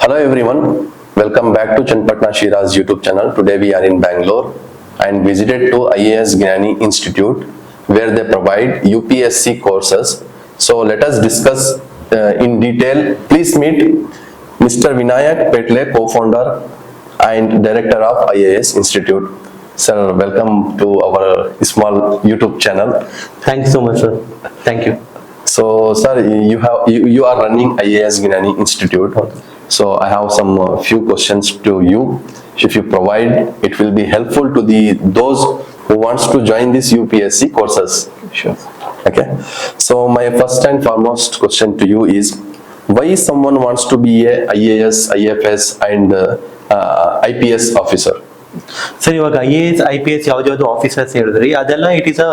Hello everyone, welcome back to Chanpatna Shira's YouTube channel. Today we are in Bangalore and visited to IAS Gnani Institute where they provide UPSC courses. So let us discuss in detail. Please meet Mr. Vinayak Petle, co-founder and director of IAS Institute. Sir, welcome to our small YouTube channel. Thanks so much, sir. Thank you. So, sir, you are running IAS Gnani Institute. So, I have some few questions to you. If you provide, it will be helpful to those who wants to join this UPSC courses. Sure. Okay. So, my first and foremost question to you is, why someone wants to be a IAS, IFS, and IPS officer? Sir, ಇವಾಗ IAS, IPS ಯಾವ್ದು officers ಹೇಳಿದ್ರಿ, ಅದೆಲ್ಲ it is a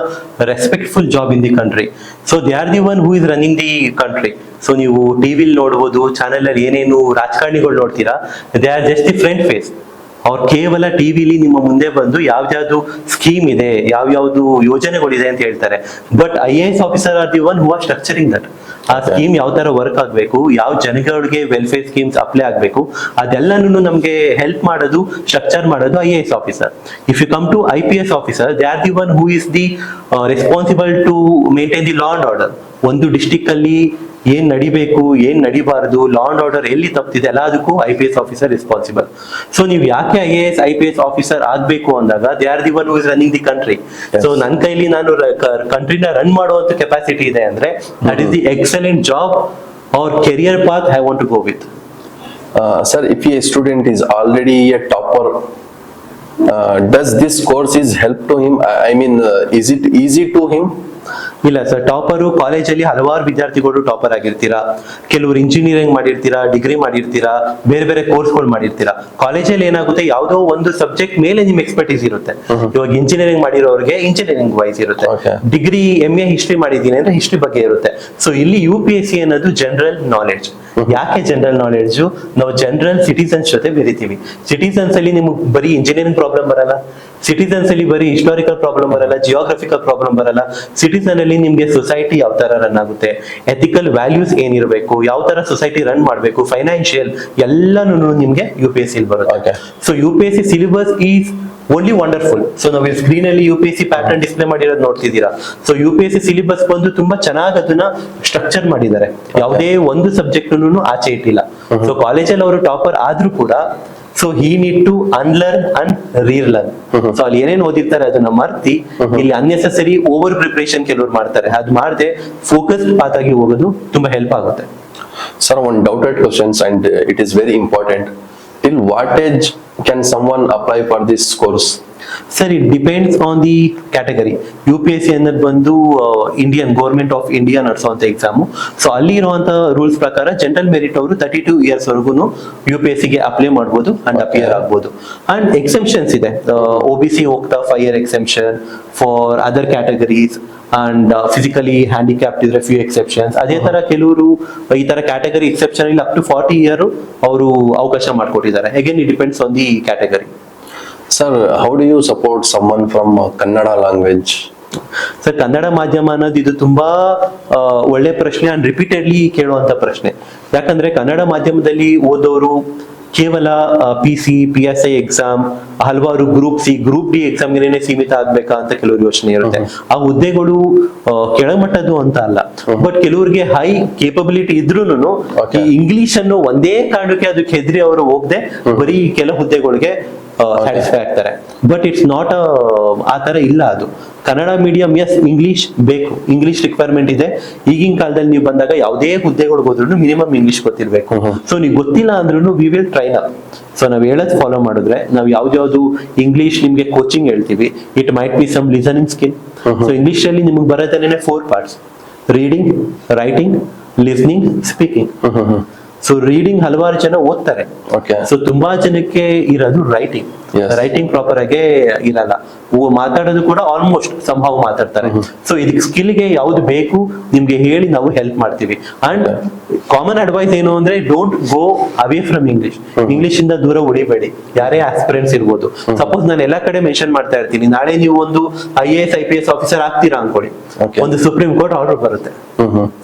respectful job in the country. So they are the one who is running the country. So ನೀವು ಟಿವಿಲಿ ನೋಡ್ಬೋದು, channel ಅಲ್ಲಿ ಏನೇನು ರಾಜಕಾರಣಿಗಳು ನೋಡ್ತೀರಾ, they are just the front face. ಅವ್ರು ಕೇವಲ ಟಿವಿಲಿ ನಿಮ್ಮ ಮುಂದೆ ಬಂದು ಯಾವ್ದಾವ್ದು ಸ್ಕೀಮ್ ಇದೆ, ಯಾವ್ಯಾವ್ದು ಯೋಜನೆಗಳಿದೆ ಅಂತ ಹೇಳ್ತಾರೆ. But IAS officer R the one who are structuring that. ಆ ಸ್ಕೀಮ್ ಯಾವ ತರ ವರ್ಕ್ ಆಗ್ಬೇಕು, ಯಾವ ಜನಗಳಿಗೆ ವೆಲ್ಫೇರ್ ಸ್ಕೀಮ್ಸ್ ಅಪ್ಲೈ ಆಗ್ಬೇಕು, ಅದೆಲ್ಲನೂ ನಮ್ಗೆ ಹೆಲ್ಪ್ ಮಾಡೋದು, ಸ್ಟ್ರಕ್ಚರ್ ಮಾಡೋದು IAS officer. If you come to IPS officer, they are the one who is the responsible to maintain the law and order. ಒಂದು ಡಿಸ್ಟಿಕ್ ಅಲ್ಲಿ ಏನ್ ನಡಿಬೇಕು, ಏನ್ ನಡಿಬಾರದು, ಲಾ ಅಂಡ್ ಆರ್ಡರ್ ಎಲ್ಲಿ ತಪ್ಪಿದೆ ಎಲ್ಲ ಅದಕ್ಕೂ IPS ಆಫೀಸರ್ ರೆಸ್ಪಾನ್ಸಿಬಲ್. ಸೊ ನೀವು ಯಾಕೆ IAS, IPS ಆಫೀಸರ್ ಆಗ್ಬೇಕು ಅಂದಾಗ, they are the one who is running the country. So ನನ್ನ ಕೈಲಿ ನಾನು ಕಂಟ್ರಿನ ರನ್ ಮಾಡುವಂತ ಕೆಪಾಸಿಟಿ ಇದೆ ಅಂದ್ರೆ, that is the excellent job or career path I want to go with. Sir, if a student is already a topper, does this course is help to him? I mean, is it easy to him? ಇಲ್ಲ sir, topper ಕಾಲೇಜಲ್ಲಿ ಹಲವಾರು ವಿದ್ಯಾರ್ಥಿಗಳು topper ಆಗಿರ್ತೀರಾ, ಕೆಲವರು engineering ಮಾಡಿರ್ತೀರಾ, degree ಮಾಡಿರ್ತೀರಾ, ಬೇರೆ ಬೇರೆ ಕೋರ್ಸ್ಗಳು ಮಾಡಿರ್ತೀರಾ. ಕಾಲೇಜಲ್ಲಿ ಏನಾಗುತ್ತೆ, ಯಾವುದೋ ಒಂದು ಸಬ್ಜೆಕ್ಟ್ ಮೇಲೆ ನಿಮ್ ಎಕ್ಸ್ಪರ್ಟೀಸ್ ಇರುತ್ತೆ. ಇವಾಗ ಇಂಜಿನಿಯರಿಂಗ್ ಮಾಡಿರೋರಿಗೆ ಇಂಜಿನಿಯರಿಂಗ್ ವೈಸ್ ಇರುತ್ತೆ, ಡಿಗ್ರಿ MA ಹಿಸ್ಟ್ರಿ ಮಾಡಿದೀನಿ ಅಂದ್ರೆ ಹಿಸ್ಟ್ರಿ ಬಗ್ಗೆ ಇರುತ್ತೆ. ಸೊ ಇಲ್ಲಿ UPSC ಅನ್ನೋದು ಜನರಲ್ ನಾಲೆಡ್ಜ್. ಯಾಕೆ ಜನರಲ್ ನಾಲೆಡ್ಜ್? ನಾವು ಜನರಲ್ ಸಿಟಿಸನ್ಸ್ ಜೊತೆ ಬೆರಿತೀವಿ. ಸಿಟಿಸನ್ಸ್ ಅಲ್ಲಿ ನಿಮ್ಗೆ ಬರೀ ಇಂಜಿನಿಯರಿಂಗ್ ಪ್ರಾಬ್ಲಮ್ ಬರಲ್ಲ, ಸಿಟಿಸನ್ಸ್ ಅಲ್ಲಿ ಬರೀ ಹಿಸ್ಟಾರಿಕಲ್ ಪ್ರಾಬ್ಲಮ್ ಬರಲ್ಲ, ಜಿಯೋಗ್ರಫಿಕಲ್ ಪ್ರಾಬ್ಲಮ್ ಬರಲ್ಲ. ಸಿಟಿಸನ್ ಅಲ್ಲಿ ನಿಮ್ಗೆ ಸೊಸೈಟಿ ಯಾವ ತರ ರನ್ ಆಗುತ್ತೆ, ಎಥಿಕಲ್ ವ್ಯಾಲ್ಯೂಸ್ ಏನಿರಬೇಕು, ಯಾವ ತರ ಸೊಸೈಟಿ ರನ್ ಮಾಡಬೇಕು, ಫೈನಾನ್ಷಿಯಲ್ ಎಲ್ಲಾನು ನಿಮ್ಗೆ UPSC ಬರುತ್ತೆ. So UPSC syllabus is only wonderful. So ನಾವು ಈ ಸ್ಕ್ರೀನ್ ಅಲ್ಲಿ UPSC ಪ್ಯಾಟರ್ನ್ ಡಿಸ್ಪ್ಲೇ ಮಾಡಿರೋದು ನೋಡ್ತಿದ್ದೀರಾ. ಸೊ UPSC ಸಿಲೆಬಸ್ ಬಂದು ತುಂಬಾ ಚೆನ್ನಾಗಿ ಅದನ್ನ ಸ್ಟ್ರಕ್ಚರ್ ಮಾಡಿದ್ದಾರೆ, ಯಾವುದೇ ಒಂದು ಸಬ್ಜೆಕ್ಟ್ ಆಚೆ ಇಟ್ಟಿಲ್ಲ. ಸೊ ಕಾಲೇಜಲ್ಲಿ ಅವರು ಟಾಪರ್ ಆದ್ರೂ ಕೂಡ, so he need to unlearn and relearn. So ಅಲ್ಲಿ ಏನೇನು ಓದಿರ್ತಾರೆ ಅದನ್ನ ಮರ್ತಿ, ಇಲ್ಲಿ ಅನ್ನೆಸೆಸರಿ ಓವರ್ ಪ್ರಿಪರೇಷನ್ ಕೆಲವರು ಮಾಡ್ತಾರೆ. ಅದು ಮಾಡದೆ ಫೋಕಸ್ಡ್ ಪಾತ್ ಆಗಿ ಹೋಗೋದು ತುಂಬಾ ಹೆಲ್ಪ್ ಆಗುತ್ತೆ. Sir, one doubted questions and it is very important. Till what age can someone apply for this course? Sir, it depends on the category. UPSC ಅನ್ನೋದು ಬಂದು ಇಂಡಿಯನ್ ಗೌರ್ಮೆಂಟ್ ಆಫ್ ಇಂಡಿಯಾ ನಡೆಸುವಂತ exam. So ಅಲ್ಲಿ ಇರುವಂತ rules ಪ್ರಕಾರ general merit ಅವರು 32 years ವರೆಗೂ UPSC ಗೆ apply ಮಾಡಬಹುದು ಅಂಡ್ ಅಪಿಯರ್ ಆಗ್ಬೋದು. ಅಂಡ್ ಎಕ್ಸೆಂಪ್ಷನ್ಸ್ ಇದೆ. OBC ಹೋಗ್ತಾ 5 year exemption, for other categories and physically handicapped ಇದ್ರೆ ಫ್ಯೂ ಎಕ್ಸೆಪ್ಷನ್ಸ್. ಅದೇ ತರ ಕೆಲವರು ಈ ತರ ಕ್ಯಾಟಗರಿ ಎಕ್ಸೆಪ್ಷನ್ ಇಲ್ಲಿ ಅಪ್ ಟು 40 year ಅವರು ಅವಕಾಶ ಮಾಡಿಕೊಟ್ಟಿದ್ದಾರೆ. Again it depends on the category. Sir, how do you support someone from Kannada language? Sir, Kannada ಮಾಧ್ಯಮ ಅನ್ನೋದು ಇದು ತುಂಬಾ ಒಳ್ಳೆ ಪ್ರಶ್ನೆ ಅಂಡ್ ರಿಪೀಟೆಡ್ಲಿ ಕೇಳುವಂತ ಪ್ರಶ್ನೆ. ಯಾಕಂದ್ರೆ ಕನ್ನಡ ಮಾಧ್ಯಮದಲ್ಲಿ ಓದೋರು ಕೇವಲ PC, PSI ಎಕ್ಸಾಮ್, ಹಲವಾರು ಗ್ರೂಪ್ C, ಗ್ರೂಪ್ D ಎಕ್ಸಾಮ್ಗೆ ಸೀಮಿತ ಆಗ್ಬೇಕಾ ಅಂತ ಕೆಲವರು ಯೋಚನೆ ಇರುತ್ತೆ. ಆ ಹುದ್ದೆಗಳು ಕೆಳಮಟ್ಟದ್ದು ಅಂತ ಅಲ್ಲ, ಬಟ್ ಕೆಲವರಿಗೆ ಹೈ ಕೇಪಬಿಲಿಟಿ ಇದ್ರೂನು ಈ ಇಂಗ್ಲಿಷ್ ಅನ್ನು ಒಂದೇ ಕಾರಣಕ್ಕೆ ಅದಕ್ಕೆ ಹೆದರಿ ಅವರು ಹೋಗದೆ ಬರೀ ಕೆಲ ಹುದ್ದೆಗಳಿಗೆ ಸ್ಯಾಟಿಸ್ಫೈ ಆಗ್ತಾರೆ. ಬಟ್ ಇಟ್ಸ್ ನಾಟ್ ಆ ತರ ಇಲ್ಲ. ಅದು ಕನ್ನಡ ಮೀಡಿಯಂ, ಎಸ್ ಇಂಗ್ಲಿಷ್ ಬೇಕು, ಇಂಗ್ಲಿಷ್ ರಿಕ್ವೈರ್ಮೆಂಟ್ ಇದೆ. ಈಗಿನ ಕಾಲದಲ್ಲಿ ನೀವು ಬಂದಾಗ ಯಾವುದೇ ಹುದ್ದೆಗಳಿಗೆ ಹೋದ್ರು ಮಿನಿಮಮ್ ಇಂಗ್ಲಿಷ್ ಗೊತ್ತಿರ್ಬೇಕು. ಸೊ ನೀವು ಗೊತ್ತಿಲ್ಲ ಅಂದ್ರೂ we will train up. So ನಾವ್ ಹೇಳೋದು ಫಾಲೋ ಮಾಡಿದ್ರೆ, ನಾವು ಯಾವ್ದು ಇಂಗ್ಲಿಷ್ ನಿಮ್ಗೆ ಕೋಚಿಂಗ್ ಹೇಳ್ತೀವಿ, it might be some listening skill. So English ಅಲ್ಲಿ ನಿಮ್ಗೆ ಬರೋದೇನೆ 4 parts: reading, writing, listening, speaking. So reading ಹಲವಾರು ಜನ ಓದ್ತಾರೆ, ಸೊ ತುಂಬಾ ಜನಕ್ಕೆ ಇರೋದು ರೈಟಿಂಗ್. Yes. ರೈಟಿಂಗ್ ಪ್ರಾಪರ್ ಆಗಿ ಇರಲ್ಲ, ಮಾತಾಡೋದು ಕೂಡ ಆಲ್ಮೋಸ್ಟ್ ಸಂಭಾವ ಮಾತಾಡ್ತಾರೆ. ಸೊ ಇದಕ್ಕೆ ಸ್ಕಿಲ್ಗೆ ಯಾವ್ದು ಬೇಕು ನಿಮ್ಗೆ ಹೇಳಿ ನಾವು ಹೆಲ್ಪ್ ಮಾಡ್ತೀವಿ. ಅಂಡ್ ಕಾಮನ್ ಅಡ್ವೈಸ್ ಏನು ಅಂದ್ರೆ don't go away from English. English ಇಂದ ದೂರ ಉಳಿಬೇಡಿ, ಯಾರೇ ಆಸ್ಪಿರೆಂಟ್ಸ್ ಇರ್ಬೋದು. ಸಪೋಸ್ ನಾನು ಎಲ್ಲಾ ಕಡೆ ಮೆನ್ಷನ್ ಮಾಡ್ತಾ ಇರ್ತೀನಿ, ನಾಳೆ ನೀವು ಒಂದು IAS IPS ಆಫೀಸರ್ ಆಗ್ತೀರಾ ಅನ್ಕೊಳ್ಳಿ, ಒಂದು ಸುಪ್ರೀಂ ಕೋರ್ಟ್ ಆರ್ಡರ್ ಬರುತ್ತೆ.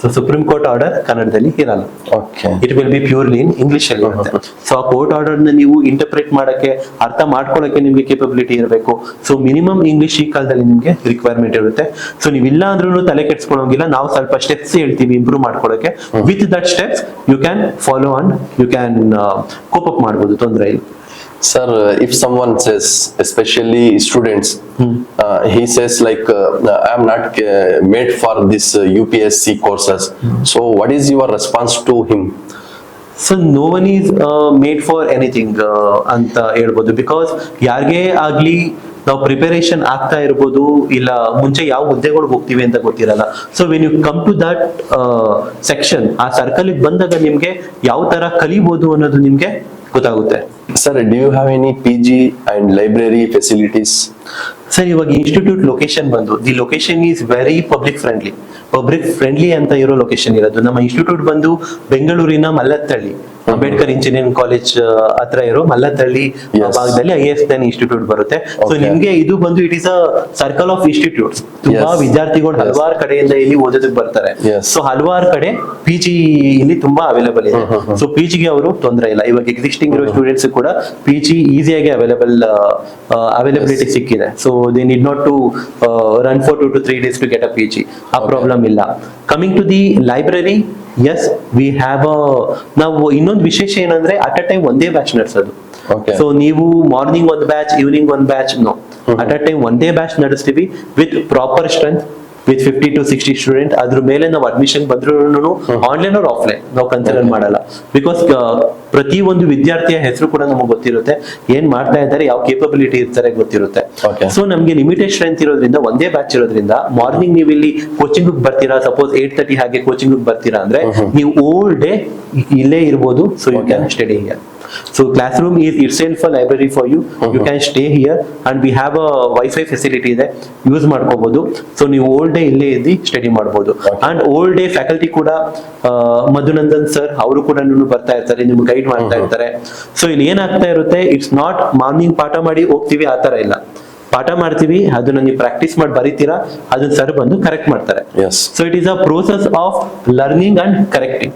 ಸೊ ಸುಪ್ರೀಂ ಕೋರ್ಟ್ ಆರ್ಡರ್ ಕನ್ನಡದಲ್ಲಿ ಇರಲ್ಲ, it will be purely in English ಅಲ್ಲಿ ಇರುತ್ತೆ. ಸೊ ಆ ಕೋರ್ಟ್ ಆರ್ಡರ್ ನ ನೀವು ಇಂಟರ್ಪ್ರೇಟ್ ಮಾಡಕ್ಕೆ, ಅರ್ಥ ಮಾಡ್ಕೊಳಕ್ಕೆ ನಿಮ್ಗೆ ಕೇಪಬಿಲಿಟಿ ಇರಬೇಕು. ಸೊ ಮಿನಿಮಮ್ ಇಂಗ್ಲಿಷ್ ಈ ಕಾಲದಲ್ಲಿ ನಿಮ್ಗೆ ರಿಕ್ವೈರ್ಮೆಂಟ್ ಇರುತ್ತೆ. ಸೊ ನೀವು ಇಲ್ಲ ಅಂದ್ರೂ ತಲೆ ಕೆಡ್ಸ್ಕೊಳ್ಳೋಂಗಿಲ್ಲ, ನಾವು ಸ್ವಲ್ಪ ಸ್ಟೆಪ್ಸ್ ಹೇಳ್ತೀವಿ ಇಂಪ್ರೂವ್ ಮಾಡ್ಕೊಳಕ್ಕೆ. With that steps you can follow and you can cope up ಮಾಡ್ಬೋದು, ತೊಂದರೆ ಇಲ್ಲ. Sir, if someone says, especially students, he says like, I am not made for this UPSC courses. So what is your response to him? So no one is made for anything ಅಂತ ಹೇಳ್ಬೋದು. Because ಯಾರಿಗೇ ಆಗ್ಲಿ ನಾವು preparation ಆಗ್ತಾ ಇರ್ಬೋದು, ಇಲ್ಲ ಮುಂಚೆ ಯಾವ ಹುದ್ದೆಗಳಿಗೆ ಹೋಗ್ತೀವಿ ಅಂತ ಗೊತ್ತಿರಲ್ಲ. So when you come to that section, ಆ ಸರ್ಕಲ್ ಬಂದಾಗ ನಿಮ್ಗೆ ಯಾವ ತರ ಕಲಿಬಹುದು ಅನ್ನೋದು ನಿಮ್ಗೆ ಗೊತ್ತಾಗುತ್ತೆ. Sir, do you have any PG and library facilities? Sir, ಇವಾಗ ಇನ್ಸ್ಟಿಟ್ಯೂಟ್ ಲೊಕೇಶನ್ ಬಂದು, the location is very public friendly ಅಂತ ಇರೋ ಲೊಕೇಶನ್ ಇರೋದು. ನಮ್ಮ ಇನ್ಸ್ಟಿಟ್ಯೂಟ್ ಬಂದು ಬೆಂಗಳೂರಿನ ಮಲ್ಲತ್ತಳ್ಳಿ, ಅಂಬೇಡ್ಕರ್ ಇಂಜಿನಿಯರಿಂಗ್ ಕಾಲೇಜ್ ಹತ್ರ ಇರೋ ಮಲ್ಲತ್ತಳ್ಳಿ ಭಾಗದಲ್ಲಿ IAS ಇನ್ಸ್ಟಿಟ್ಯೂಟ್ ಬರುತ್ತೆ. ಸೊ ನಿಮ್ಗೆ ಇದು ಬಂದು it is a circle of institutes. ತುಂಬಾ ವಿದ್ಯಾರ್ಥಿಗಳು ಹಲವಾರು ಕಡೆಯಿಂದ ಇಲ್ಲಿ ಓದೋದಕ್ಕೆ ಬರ್ತಾರೆ. ಸೊ ಹಲವಾರು ಕಡೆ PG ಇಲ್ಲಿ ತುಂಬಾ ಅವೈಲೇಬಲ್ ಇದೆ. ಸೊ PGಗೆ ಅವರು ತೊಂದರೆ ಇಲ್ಲ. ಇವಾಗ ಎಕ್ಸಿಸ್ಟಿಂಗ್ ಇರೋ ಸ್ಟೂಡೆಂಟ್ಸ್ ಕೂಡ PG ಈಸಿಯಾಗಿ ಅವೈಲಬಿಲಿಟಿ ಸಿಕ್ಕಿದೆ. So they need not to run for 2 to 3 days to get a PG. ಆ ಪ್ರಾಬ್ಲಮ್ ಇಲ್ಲ. Coming to the library, yes we have ನಾವು ಇನ್ನೊಂದು ವಿಶೇಷ ಏನಂದ್ರೆ ಅಟ್ ಅ ಟೈಮ್ ಒಂದೇ ಬ್ಯಾಚ್ ನಡೆಸೋದು. ಸೊ ನೀವು ಮಾರ್ನಿಂಗ್ ಒಂದು ಬ್ಯಾಚ್, ಈವ್ನಿಂಗ್ ಒಂದು batch, no, at a time ಒಂದೇ ಬ್ಯಾಚ್ ನಡೆಸ್ತೀವಿ with proper strength, with 50 to 60 student. ಅದ್ರ ಮೇಲೆ ನಾವು ಅಡ್ಮಿಷನ್ ಬಂದ್ರು ಆನ್ಲೈನ್ ಆರ್ ಆಫ್ಲೈನ್ ನಾವು ಕನ್ಸಿಡರ್ ಮಾಡಲ್ಲ. ಬಿಕಾಸ್ ಪ್ರತಿ ಒಂದು ವಿದ್ಯಾರ್ಥಿಯ ಹೆಸರು ಕೂಡ ನಮಗೆ ಗೊತ್ತಿರುತ್ತೆ, ಏನ್ ಮಾಡ್ತಾ ಇದ್ದಾರೆ, ಯಾವ ಕೇಪಬಿಲಿಟಿ ಇರ್ತಾರೆ ಗೊತ್ತಿರುತ್ತೆ. ಸೊ ನಮ್ಗೆ ಲಿಮಿಟೆಡ್ ಸ್ಟ್ರೆಂತ್ ಇರೋದ್ರಿಂದ, ಒಂದೇ ಬ್ಯಾಚ್ ಇರೋದ್ರಿಂದ, ಮಾರ್ನಿಂಗ್ ನೀವು ಇಲ್ಲಿ ಕೋಚಿಂಗ್ ಬರ್ತೀರಾ, ಸಪೋಸ್ 8:30 ಹಾಗೆ ಕೋಚಿಂಗ್ ಬರ್ತೀರಾ ಅಂದ್ರೆ ನೀವು ಓಲ್ ಡೇ ಇಲ್ಲೇ ಇರ್ಬೋದು. So you can study here. So classroom is itself a library for you. You can stay here and we have a Wi-Fi facility ಇದೆ, ಯೂಸ್ ಮಾಡ್ಕೋಬಹುದು. ಸೊ ನೀವು ಓಲ್ ಡೇ ಇಲ್ಲೇ ಇದ್ದು ಸ್ಟಡಿ ಮಾಡಬಹುದು. ಅಂಡ್ ಓಲ್ ಡೇ ಫ್ಯಾಕಲ್ಟಿ ಕೂಡ ಮಧುನಂದನ್ sir ಅವರು ಕೂಡ ಬರ್ತಾ ಇರ್ತಾರೆ, ನಿಮ್ಗೆ ಗೈಡ್ ಮಾಡ್ತಾ ಇರ್ತಾರೆ. ಸೊ ಇಲ್ಲಿ ಏನಾಗ್ತಾ ಇರುತ್ತೆ, ಇಟ್ಸ್ ನಾಟ್ ಮಾರ್ನಿಂಗ್ ಪಾಠ ಮಾಡಿ ಹೋಗ್ತೀವಿ ಆ ತರ ಇಲ್ಲ. ಪಾಠ ಮಾಡ್ತೀವಿ, ಅದನ್ನ ನೀವು ಪ್ರಾಕ್ಟೀಸ್ ಮಾಡಿ ಬರೀತೀರಾ, ಅದನ್ನ ಸರ್ ಬಂದು ಕರೆಕ್ಟ್ ಮಾಡ್ತಾರೆ. So it is a process of learning and correcting.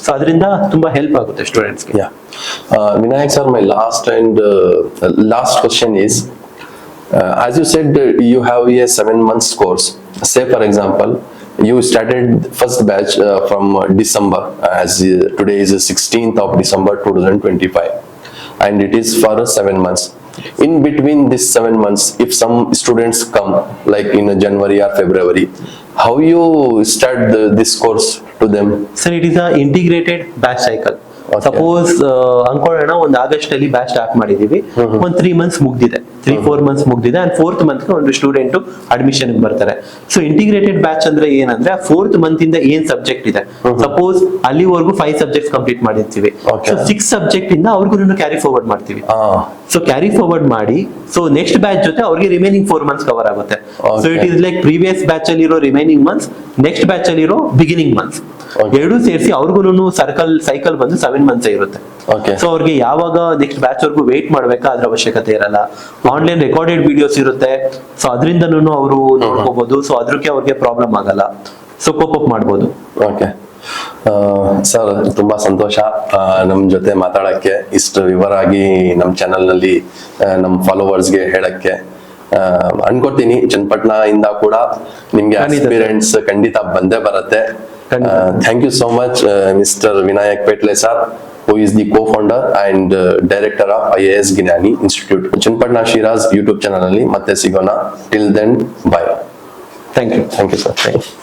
So ಅದರಿಂದ ತುಂಬಾ ಹೆಲ್ಪ್ ಆಗುತ್ತೆ ಸ್ಟೂಡೆಂಟ್ಸ್ಗೆ. Vinayak sir, my last question is, as you said, you have a 7 months course. Say for example, you started first batch from December, as today is 16th of December 2025, and it is for 7 months. In between this 7 months, if some students come like in January or February, how you start this course to them? Sir, it is a integrated batch cycle. Suppose ಅನ್ಕೊಳ್ಳೋಣ, ಒಂದು August ಅಲ್ಲಿ batch start ಮಾಡಿದೀವಿ, ಒಂದು 3 months ಮುಗ್ದಿದೆ, 3-4 months ಮುಗ್ದಿದೆ, and 4th month ಒಂದು student admission ಬರ್ತಾರೆ. So integrated batch ಅಂದ್ರೆ ಏನಂದ್ರೆ 4th month ಇಂದ ಏನ್ ಸಬ್ಜೆಕ್ಟ್ ಇದೆ, ಸಪೋಸ್ ಅಲ್ಲಿವರೆಗೂ 5 subjects ಕಂಪ್ಲೀಟ್ ಮಾಡಿರ್ತೀವಿ, ಸೊ 6 subject ಇಂದ ಅವ್ರಿಗೂ ಕ್ಯಾರಿ ಫಾರ್ವರ್ಡ್ ಮಾಡ್ತೀವಿ. ಸೊ ಕ್ಯಾರಿ ಫಾರ್ವರ್ಡ್ ಮಾಡಿ, ಸೊ ನೆಕ್ಸ್ಟ್ ಬ್ಯಾಚ್ ಜೊತೆ ಅವ್ರಿಗೆ ರಿಮೈನಿಂಗ್ 4 months ಕವರ್ ಆಗುತ್ತೆ. So it is like previous batch ಅಲ್ಲಿ ಇರೋ ರಿಮೈನಿಂಗ್ ಮಂತ್ಸ್, ನೆಕ್ಸ್ಟ್ ಬ್ಯಾಚ್ ಅಲ್ಲಿ ಇರೋ ಬಿಗಿನಿಂಗ್ ಮಂತ್ಸ್, ಎರಡೂ ಸೇರಿಸಿ ಅವ್ರಿಗೂ ಸೈಕಲ್ ಬಂದು 7 months ಇರುತ್ತೆ. ಸೊ ಅವ್ರಿಗೆ ಯಾವಾಗ ನೆಕ್ಸ್ಟ್ ಬ್ಯಾಚ್ ವರ್ಗು ವೇಟ್ ಮಾಡ್ಬೇಕಾ ಅದ್ರ ಅವಶ್ಯಕತೆ ಇರಲ್ಲ. ಆನ್ಲೈನ್ ರೆಕಾರ್ಡೆಡ್ ವಿಡಿಯೋಸ್ ಇರುತ್ತೆ, ಸೊ ಅದರಿಂದನೂ ಅವರು ನೋಡ್ಕೋಬಹುದು. ಸೊ ಅದ್ರಕ್ಕೆ ಅವ್ರಿಗೆ ಪ್ರಾಬ್ಲಮ್ ಆಗಲ್ಲ, ಸೊ ಕೋಪ್ ಅಪ್ ಮಾಡ್ಬೋದು. ಓಕೆ ಸರ್, ತುಂಬಾ ಸಂತೋಷ ನಮ್ ಜೊತೆ ಮಾತಾಡಕ್ಕೆ, ಇಷ್ಟು ವಿವರಾಗಿ ನಮ್ ಚಾನೆಲ್ ನಲ್ಲಿ ನಮ್ ಫಾಲೋವರ್ಸ್ಗೆ ಹೇಳಕ್ಕೆ. ಅನ್ಕೋತೀನಿ ಚನ್ನಪಟ್ಟಣ ಇಂದ ಕೂಡ ನಿಮ್ಗೆ ಎಕ್ಸ್ಪೀರಿಯನ್ಸ್ ಖಂಡಿತ ಬಂದೇ ಬರುತ್ತೆ. Thank you so much, Mr. Vinayak Petle sir, who is the co-founder and director of IAS Gnani Institute. Chinpatna Shiraz YouTube channel alli matte sigona. Till then, bye. Thank you. Thank you sir. Thank you.